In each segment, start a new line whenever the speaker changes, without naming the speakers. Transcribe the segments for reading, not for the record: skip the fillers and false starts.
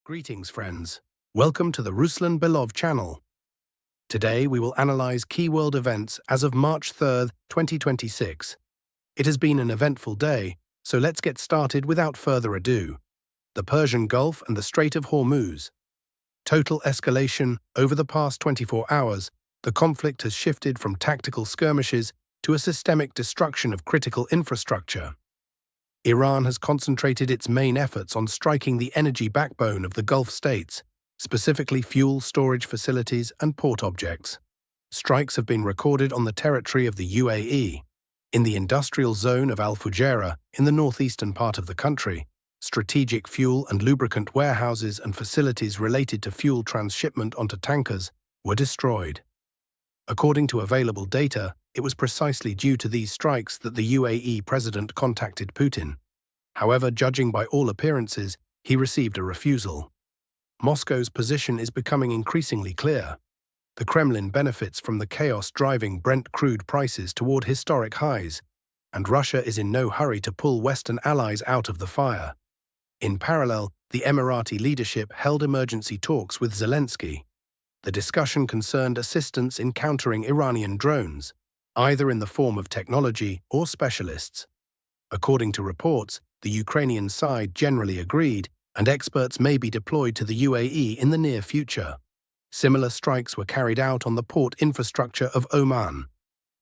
Greetings, friends. Welcome to the Ruslan Belov channel. Today, we will analyze key world events as of March 3rd, 2026. It has been an eventful day, so let's get started without further ado. The Persian Gulf and the Strait of Hormuz. Total escalation over the past 24 hours, the conflict has shifted from tactical skirmishes to a systemic destruction of critical infrastructure. Iran has concentrated its main efforts on striking the energy backbone of the Gulf states, specifically fuel storage facilities and port objects. Strikes have been recorded on the territory of the UAE. In the industrial zone of Al Fujairah, in the northeastern part of the country, strategic fuel and lubricant warehouses and facilities related to fuel transshipment onto tankers were destroyed. According to available data, it was precisely due to these strikes that the UAE president contacted Putin. However, judging by all appearances, he received a refusal. Moscow's position is becoming increasingly clear. The Kremlin benefits from the chaos driving Brent crude prices toward historic highs, and Russia is in no hurry to pull Western allies out of the fire. In parallel, the Emirati leadership held emergency talks with Zelensky. The discussion concerned assistance in countering Iranian drones, either in the form of technology or specialists. According to reports, the Ukrainian side generally agreed, and experts may be deployed to the UAE in the near future. Similar strikes were carried out on the port infrastructure of Oman.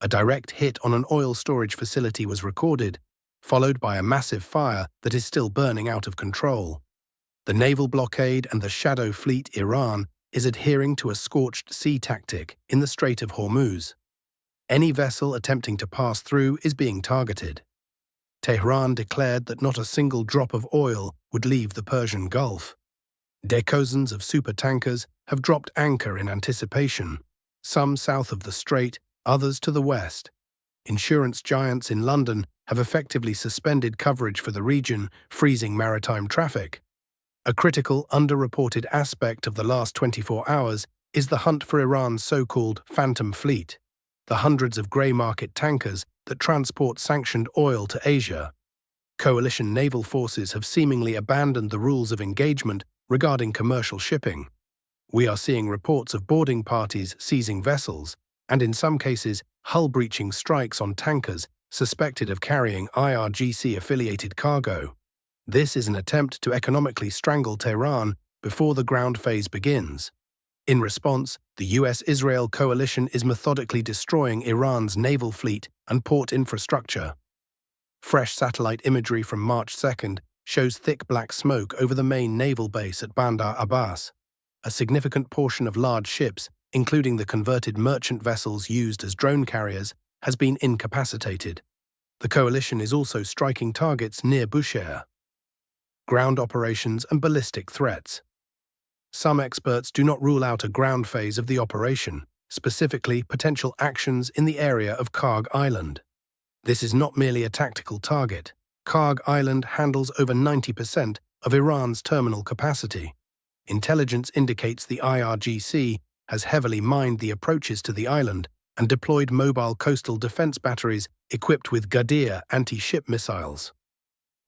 A direct hit on an oil storage facility was recorded, followed by a massive fire that is still burning out of control. The naval blockade and the shadow fleet Iran is adhering to a scorched sea tactic in the Strait of Hormuz. Any vessel attempting to pass through is being targeted. Tehran declared that not a single drop of oil would leave the Persian Gulf. Dozens of supertankers have dropped anchor in anticipation, some south of the strait, others to the west. Insurance giants in London have effectively suspended coverage for the region, freezing maritime traffic. A critical, underreported aspect of the last 24 hours is the hunt for Iran's so-called Phantom Fleet, the hundreds of grey market tankers that transport sanctioned oil to Asia. Coalition naval forces have seemingly abandoned the rules of engagement regarding commercial shipping. We are seeing reports of boarding parties seizing vessels, and in some cases, hull-breaching strikes on tankers suspected of carrying IRGC-affiliated cargo. This is an attempt to economically strangle Tehran before the ground phase begins. In response, the US-Israel coalition is methodically destroying Iran's naval fleet and port infrastructure. Fresh satellite imagery from March 2nd shows thick black smoke over the main naval base at Bandar Abbas. A significant portion of large ships, including the converted merchant vessels used as drone carriers, has been incapacitated. The coalition is also striking targets near Bushehr. Ground operations and ballistic threats. Some experts do not rule out a ground phase of the operation, specifically potential actions in the area of Karg Island. This is not merely a tactical target. Karg Island handles over 90% of Iran's terminal capacity. Intelligence indicates the IRGC has heavily mined the approaches to the island and deployed mobile coastal defense batteries equipped with Gadir anti-ship missiles.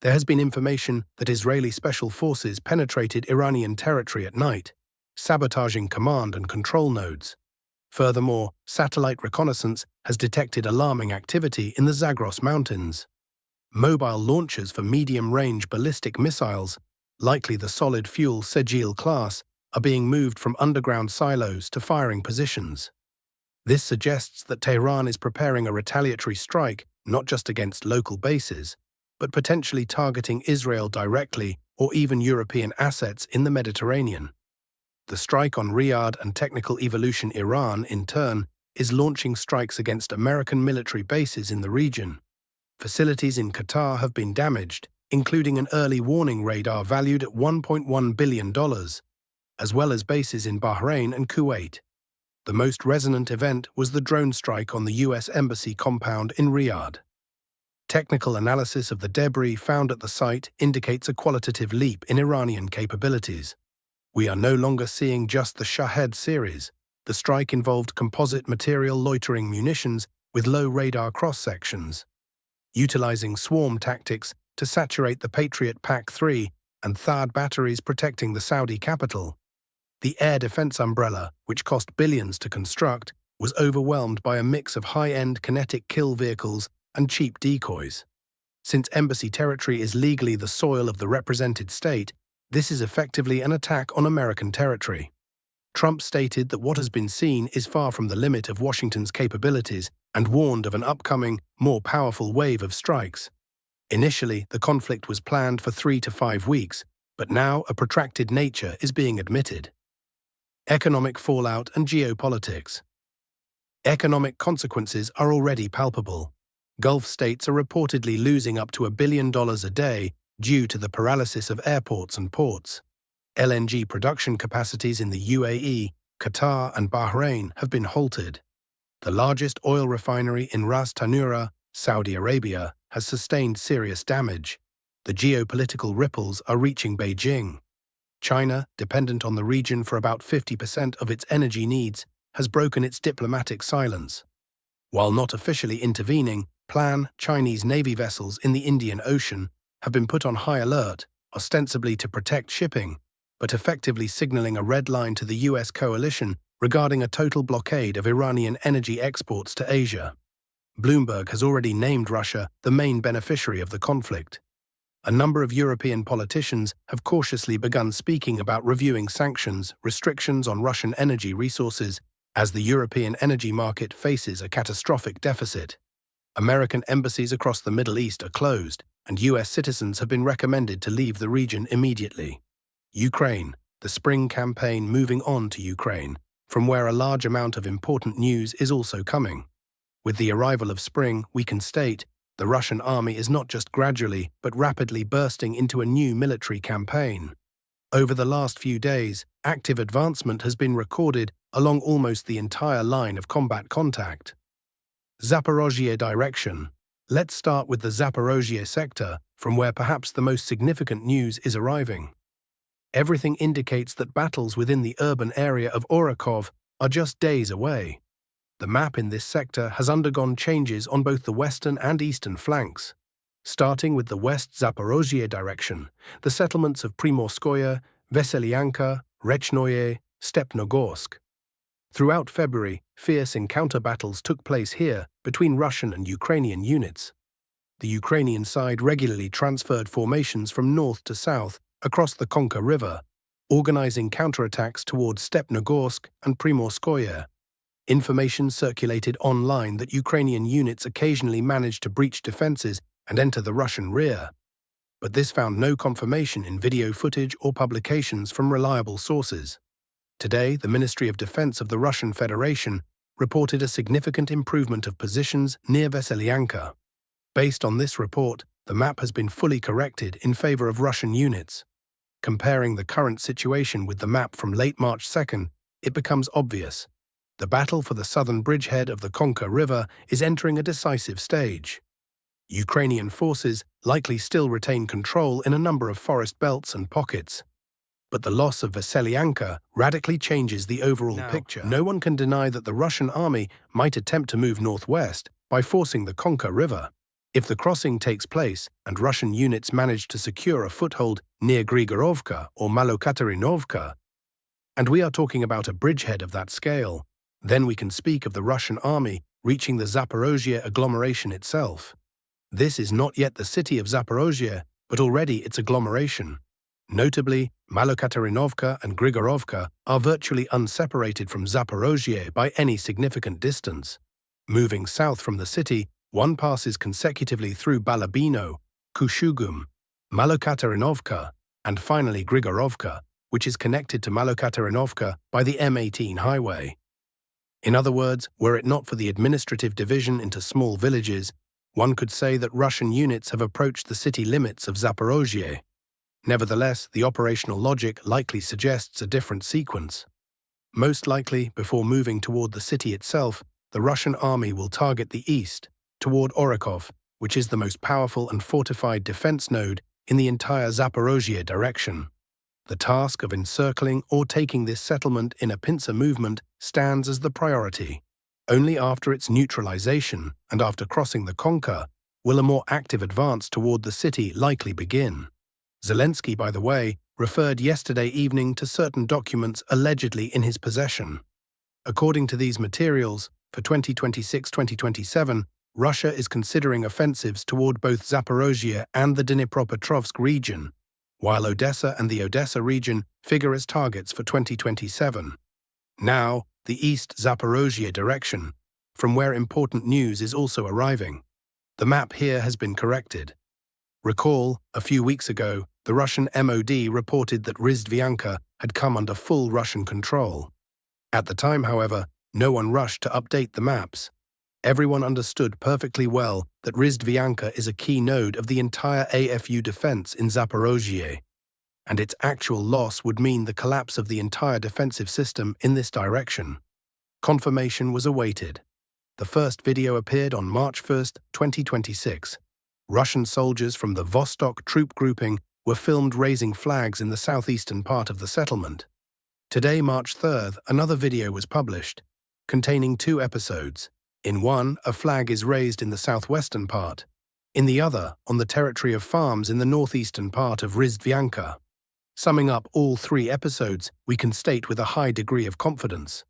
There has been information that Israeli special forces penetrated Iranian territory at night, sabotaging command and control nodes. Furthermore, satellite reconnaissance has detected alarming activity in the Zagros Mountains. Mobile launchers for medium-range ballistic missiles, likely the solid-fuel Segil class, are being moved from underground silos to firing positions. This suggests that Tehran is preparing a retaliatory strike not just against local bases, but potentially targeting Israel directly or even European assets in the Mediterranean. The strike on Riyadh and Technical Evolution Iran, in turn, is launching strikes against American military bases in the region. Facilities in Qatar have been damaged, including an early warning radar valued at $1.1 billion, as well as bases in Bahrain and Kuwait. The most resonant event was the drone strike on the US Embassy compound in Riyadh. Technical analysis of the debris found at the site indicates a qualitative leap in Iranian capabilities. We are no longer seeing just the Shahed series. The strike involved composite material loitering munitions with low radar cross-sections. Utilizing swarm tactics to saturate the Patriot PAC-3, and THAAD batteries protecting the Saudi capital. The air defense umbrella, which cost billions to construct, was overwhelmed by a mix of high-end kinetic kill vehicles and cheap decoys. Since embassy territory is legally the soil of the represented state, this is effectively an attack on American territory. Trump stated that what has been seen is far from the limit of Washington's capabilities and warned of an upcoming, more powerful wave of strikes. Initially, the conflict was planned for 3 to 5 weeks, but now a protracted nature is being admitted. Economic fallout and geopolitics. Economic consequences are already palpable. Gulf states are reportedly losing up to $1 billion a day due to the paralysis of airports and ports. LNG production capacities in the UAE, Qatar, and Bahrain have been halted. The largest oil refinery in Ras Tanura, Saudi Arabia, has sustained serious damage. The geopolitical ripples are reaching Beijing. China, dependent on the region for about 50% of its energy needs, has broken its diplomatic silence. While not officially intervening, planned Chinese Navy vessels in the Indian Ocean have been put on high alert, ostensibly to protect shipping, but effectively signaling a red line to the US coalition regarding a total blockade of Iranian energy exports to Asia. Bloomberg has already named Russia the main beneficiary of the conflict. A number of European politicians have cautiously begun speaking about reviewing sanctions, restrictions on Russian energy resources, as the European energy market faces a catastrophic deficit. American embassies across the Middle East are closed, and US citizens have been recommended to leave the region immediately. Ukraine, the spring campaign moving on to Ukraine, from where a large amount of important news is also coming. With the arrival of spring, we can state, the Russian army is not just gradually, but rapidly bursting into a new military campaign. Over the last few days, active advancement has been recorded along almost the entire line of combat contact. Zaporizhzhia direction. Let's start with the Zaporizhzhia sector, from where perhaps the most significant news is arriving. Everything indicates that battles within the urban area of Orakov are just days away. The map in this sector has undergone changes on both the western and eastern flanks. Starting with the West Zaporizhzhia direction, the settlements of Primorskoye, Veselyanka, Rechnoye, Stepnogorsk. Throughout February, fierce encounter battles took place here between Russian and Ukrainian units. The Ukrainian side regularly transferred formations from north to south across the Konka River, organizing counterattacks towards Stepnogorsk and Primorskoye. Information circulated online that Ukrainian units occasionally managed to breach defenses and enter the Russian rear. But this found no confirmation in video footage or publications from reliable sources. Today, the Ministry of Defense of the Russian Federation reported a significant improvement of positions near Veselyanka. Based on this report, the map has been fully corrected in favor of Russian units. Comparing the current situation with the map from late March 2nd, it becomes obvious. The battle for the southern bridgehead of the Konka River is entering a decisive stage. Ukrainian forces likely still retain control in a number of forest belts and pockets. But the loss of Veselyanka radically changes the overall picture. No one can deny that the Russian army might attempt to move northwest by forcing the Konka River. If the crossing takes place and Russian units manage to secure a foothold near Grigorovka or Malokatarinovka, and we are talking about a bridgehead of that scale, then we can speak of the Russian army reaching the Zaporizhzhia agglomeration itself. This is not yet the city of Zaporizhzhia, but already its agglomeration. Notably, Malokatarinovka and Grigorovka are virtually unseparated from Zaporizhzhia by any significant distance. Moving south from the city, one passes consecutively through Balabino, Kushugum, Malokatarinovka, and finally Grigorovka, which is connected to Malokatarinovka by the M18 highway. In other words, were it not for the administrative division into small villages, one could say that Russian units have approached the city limits of Zaporizhzhia. Nevertheless, the operational logic likely suggests a different sequence. Most likely, before moving toward the city itself, the Russian army will target the east, toward Orakov, which is the most powerful and fortified defense node in the entire Zaporizhzhia direction. The task of encircling or taking this settlement in a pincer movement stands as the priority. Only after its neutralization and after crossing the Konka will a more active advance toward the city likely begin. Zelensky, by the way, referred yesterday evening to certain documents allegedly in his possession. According to these materials, for 2026-2027, Russia is considering offensives toward both Zaporizhzhia and the Dnipropetrovsk region, while Odessa and the Odessa region figure as targets for 2027. Now, the East Zaporizhzhia direction, from where important news is also arriving. The map here has been corrected. Recall, a few weeks ago, the Russian MOD reported that Rizhdianka had come under full Russian control. At the time, however, no one rushed to update the maps. Everyone understood perfectly well that Rizhdianka is a key node of the entire AFU defense in Zaporizhzhia, and its actual loss would mean the collapse of the entire defensive system in this direction. Confirmation was awaited. The first video appeared on March 1, 2026. Russian soldiers from the Vostok troop grouping were filmed raising flags in the southeastern part of the settlement. Today, March 3rd, another video was published, containing 2 episodes. In one, a flag is raised in the southwestern part. In the other, on the territory of farms in the northeastern part of Rizhdianka. Summing up all 3 episodes, we can state with a high degree of confidence: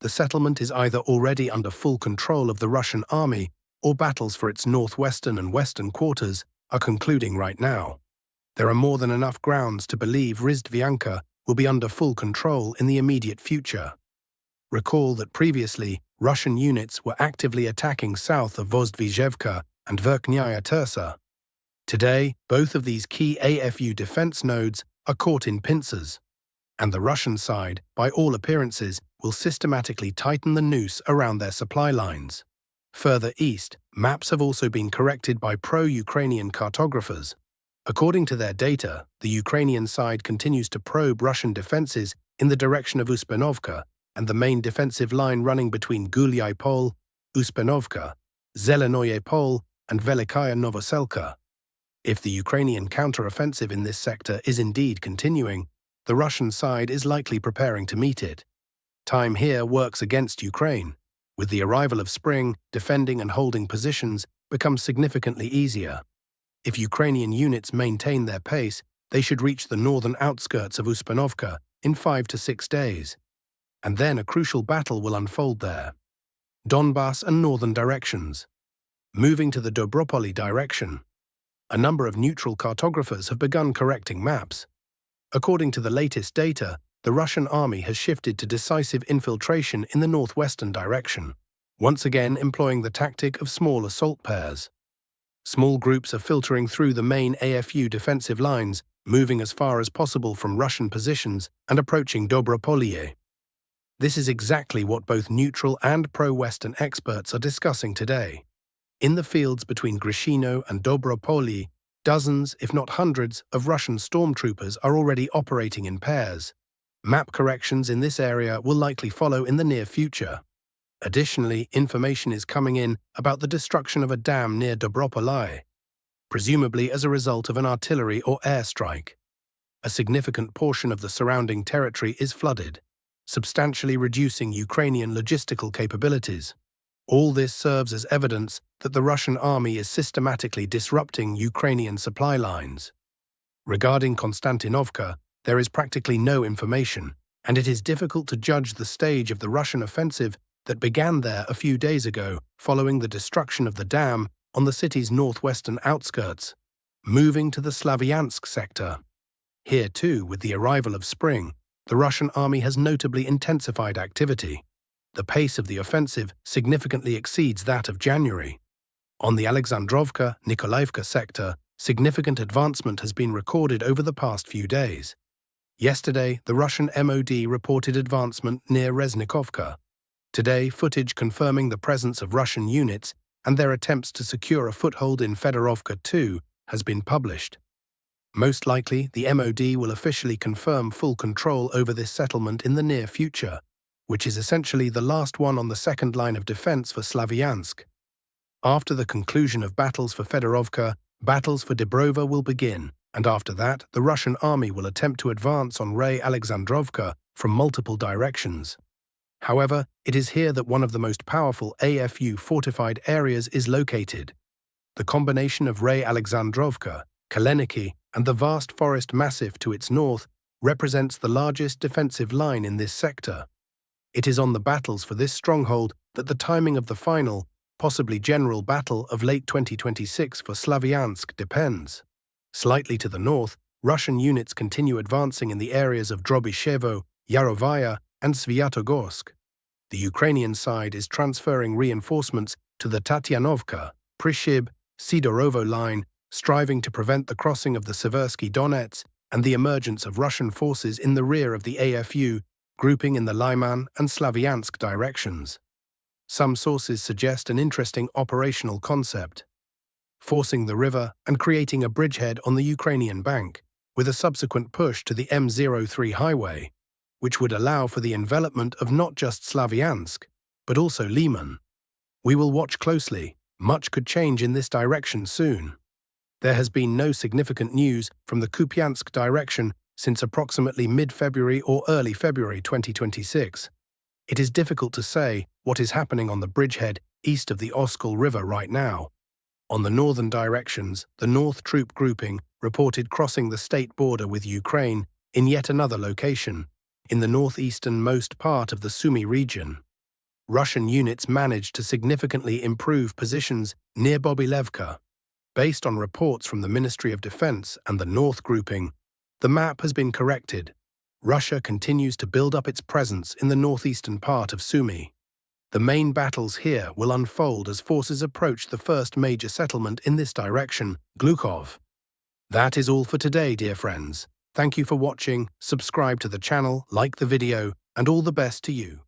the settlement is either already under full control of the Russian army, or battles for its northwestern and western quarters are concluding right now. There are more than enough grounds to believe Rizhdianka will be under full control in the immediate future. Recall that previously, Russian units were actively attacking south of Vozdvizhevka and Verkhnaya Tersa. Today, both of these key AFU defense nodes are caught in pincers, and the Russian side, by all appearances, will systematically tighten the noose around their supply lines. Further east, maps have also been corrected by pro-Ukrainian cartographers. According to their data, the Ukrainian side continues to probe Russian defenses in the direction of Uspenovka and the main defensive line running between Gulyai Pole, Uspenovka, Zelenoye Pole, and Velikaya Novoselka. If the Ukrainian counter-offensive in this sector is indeed continuing, the Russian side is likely preparing to meet it. Time here works against Ukraine. With the arrival of spring, defending and holding positions becomes significantly easier. If Ukrainian units maintain their pace, they should reach the northern outskirts of Uspenovka in 5 to 6 days. And then a crucial battle will unfold there. Donbas and northern directions. Moving to the Dobropoli direction. A number of neutral cartographers have begun correcting maps. According to the latest data, the Russian army has shifted to decisive infiltration in the northwestern direction, once again employing the tactic of small assault pairs. Small groups are filtering through the main AFU defensive lines, moving as far as possible from Russian positions and approaching Dobropolye. This is exactly what both neutral and pro-Western experts are discussing today. In the fields between Grishino and Dobropolye, dozens, if not hundreds, of Russian stormtroopers are already operating in pairs. Map corrections in this area will likely follow in the near future. Additionally, information is coming in about the destruction of a dam near Dobropolye, presumably as a result of an artillery or airstrike. A significant portion of the surrounding territory is flooded, substantially reducing Ukrainian logistical capabilities. All this serves as evidence that the Russian army is systematically disrupting Ukrainian supply lines. Regarding Konstantinovka, there is practically no information, and it is difficult to judge the stage of the Russian offensive that began there a few days ago following the destruction of the dam on the city's northwestern outskirts, moving to the Slavyansk sector. Here too, with the arrival of spring, the Russian army has notably intensified activity. The pace of the offensive significantly exceeds that of January. On the Alexandrovka-Nikolaevka sector, significant advancement has been recorded over the past few days. Yesterday, the Russian MOD reported advancement near Reznikovka. Today, footage confirming the presence of Russian units and their attempts to secure a foothold in Fedorovka too has been published. Most likely, the MOD will officially confirm full control over this settlement in the near future, which is essentially the last one on the second line of defense for Slavyansk. After the conclusion of battles for Fedorovka, battles for Dibrova will begin, and after that, the Russian army will attempt to advance on Alexandrovka from multiple directions. However, it is here that one of the most powerful AFU fortified areas is located. The combination of Alexandrovka, Kaleniki, and the vast forest massif to its north represents the largest defensive line in this sector. It is on the battles for this stronghold that the timing of the final, possibly general battle of late 2026 for Slavyansk depends. Slightly to the north, Russian units continue advancing in the areas of Drobyshevo, Yarovaya, and Svyatogorsk. The Ukrainian side is transferring reinforcements to the Tatianovka, Prishib, Sidorovo line, striving to prevent the crossing of the Seversky Donets and the emergence of Russian forces in the rear of the AFU, grouping in the Lyman and Slavyansk directions. Some sources suggest an interesting operational concept: forcing the river and creating a bridgehead on the Ukrainian bank, with a subsequent push to the M03 highway, which would allow for the envelopment of not just Slavyansk, but also Lyman. We will watch closely. Much could change in this direction soon. There has been no significant news from the Kupiansk direction since approximately mid-February or early February 2026. It is difficult to say what is happening on the bridgehead east of the Oskol River right now. On the northern directions, the North Troop Grouping reported crossing the state border with Ukraine in yet another location, in the northeasternmost part of the Sumy region. Russian units managed to significantly improve positions near Bobylevka. Based on reports from the Ministry of Defense and the North Grouping, the map has been corrected. Russia continues to build up its presence in the northeastern part of Sumy. The main battles here will unfold as forces approach the first major settlement in this direction, Glukov. That is all for today, dear friends. Thank you for watching, subscribe to the channel, like the video, and all the best to you.